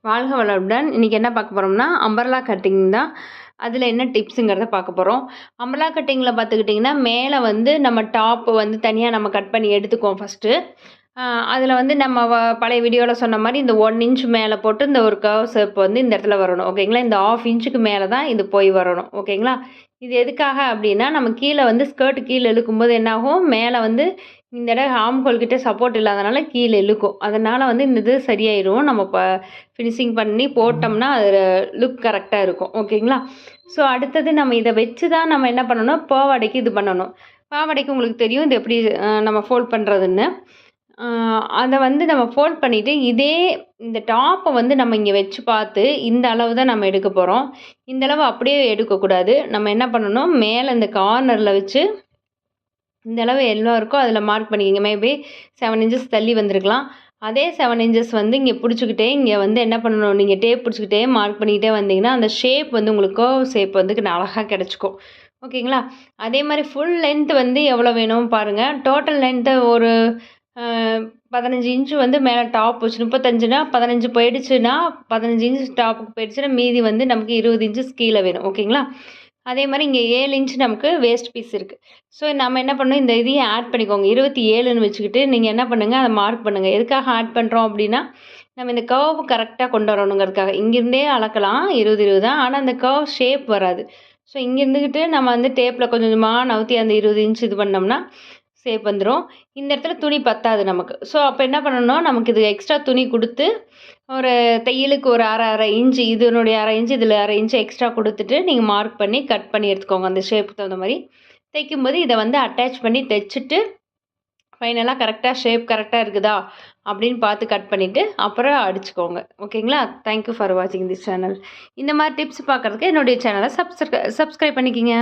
வாழ்க வளமுடன். இன்றைக்கி என்ன பார்க்க போகிறோம்னா அம்பர்லா கட்டிங் தான். அதில் என்ன டிப்ஸுங்கிறத பார்க்க போகிறோம். அம்பர்லா கட்டிங்கில் பார்த்துக்கிட்டிங்கன்னா மேலே வந்து நம்ம டாப்பு வந்து தனியாக நம்ம கட் பண்ணி எடுத்துக்குவோம் ஃபஸ்ட்டு. அதில் வந்து நம்ம பழைய வீடியோவில் சொன்ன மாதிரி இந்த 1 இன்ச் மேலே போட்டு இந்த ஒரு கர்வ் ஷேப் வந்து இந்த இடத்துல வரணும். ஓகேங்களா? இந்த 1/2 இன்ச்சுக்கு மேலே தான் இது போய் வரணும். ஓகேங்களா? இது எதுக்காக அப்படின்னா நம்ம கீழே வந்து ஸ்கர்ட் கீழே இழுக்கும்போது என்னாகும், மேலே வந்து இந்த இடம் ஆம்ஹோல் கிட்ட சப்போர்ட் இல்லாதனால கீழே இழுக்கும். அதனால் வந்து இந்த இது சரியாயிடும். நம்ம ஃபினிஷிங் பண்ணி போட்டோம்னா அது லுக் கரெக்டாக இருக்கும். ஓகேங்களா? ஸோ அடுத்தது நம்ம இதை வச்சு தான் நம்ம என்ன பண்ணணும், பாவாடைக்கு இது பண்ணணும். பாவாடைக்கு உங்களுக்கு தெரியும் இது எப்படி நம்ம ஃபோல்ட் பண்ணுறதுன்னு. அதை வந்து நம்ம ஃபோல்ட் பண்ணிவிட்டு இந்த டாப்பை வந்து நம்ம இங்கே வச்சு பார்த்து இந்த அளவு தான் நம்ம எடுக்க போகிறோம். இந்த அளவு அப்படியே எடுக்கக்கூடாது. நம்ம என்ன பண்ணணும், மேலே இந்த கார்னரில் வச்சு இந்த அளவு எவ்வளோ இருக்கோ அதில் மார்க் பண்ணிக்கிங்க. மேபி 7 இன்ச்சஸ் தள்ளி வந்திருக்கலாம். அதே 7 இன்ச்சஸ் வந்து இங்கே பிடிச்சிக்கிட்டே இங்கே வந்து என்ன பண்ணணும், நீங்கள் டேப் பிடிச்சிக்கிட்டே மார்க் பண்ணிக்கிட்டே வந்தீங்கன்னா அந்த ஷேப் வந்து உங்களுக்கு கர்வ் ஷேப் வந்து அழகாக கிடச்சிக்கும். ஓகேங்களா? அதே மாதிரி ஃபுல் லென்த் வந்து எவ்வளோ வேணும் பாருங்கள். டோட்டல் லென்த்து ஒரு 15 இன்ச்சு வந்து மேலே டாப் வச்சு 35னா 15 போயிடுச்சுன்னா 15 இன்ச் டாப்புக்கு போயிடுச்சுன்னா மீதி வந்து நமக்கு 20 இன்ச்சஸ் கீழே வேணும். ஓகேங்களா? அதே மாதிரி இங்கே 7 இன்ச் நமக்கு வேஸ்ட் பீஸ் இருக்குது. ஸோ நம்ம என்ன பண்ணணும், இந்த இதையும் ஆட் பண்ணிக்கோங்க. 27ன்னு வச்சுக்கிட்டு நீங்கள் என்ன பண்ணுங்கள், அதை மார்க் பண்ணுங்கள். எதுக்காக ஆட் பண்ணுறோம் அப்படின்னா நம்ம இந்த கர்வ் கரெக்டாக கொண்டு வரணுங்கிறதுக்காக. இங்கேருந்தே அளக்கலாம் 20 தான். ஆனால் அந்த கர்வ் ஷேப் வராது. ஸோ இங்கே இருந்துக்கிட்டு நம்ம வந்து டேப்பில் கொஞ்சம் கொஞ்சமாக நவுத்தி அந்த 20 இன்ச் இது பண்ணோம்னா ஷேப் வந்துடும். இந்த இடத்துல துணி பத்தாது நமக்கு. ஸோ அப்போ என்ன பண்ணணும், நமக்கு இது எக்ஸ்ட்ரா துணி கொடுத்து ஒரு தையலுக்கு ஒரு அரை இன்ச்சு, இதனுடைய 1/2 இன்ச்சு இதில் 1/2 இன்ச்சு எக்ஸ்ட்ரா கொடுத்துட்டு நீங்கள் மார்க் பண்ணி கட் பண்ணி எடுத்துக்கோங்க. அந்த ஷேப்புக்கு தகுந்த மாதிரி தைக்கும்போது இதை வந்து அட்டாச் பண்ணி தைச்சிட்டு ஃபைனலாக கரெக்டாக ஷேப் கரெக்டாக இருக்குதா அப்படின்னு பார்த்து கட் பண்ணிவிட்டு அப்புறம் அடிச்சுக்கோங்க. ஓகேங்களா? தேங்க்யூ ஃபார் வாட்சிங் திஸ் சேனல். இந்த மாதிரி டிப்ஸ் பார்க்குறதுக்கு என்னுடைய சேனலை சப்ஸ்கிரைப் பண்ணிக்கிங்க.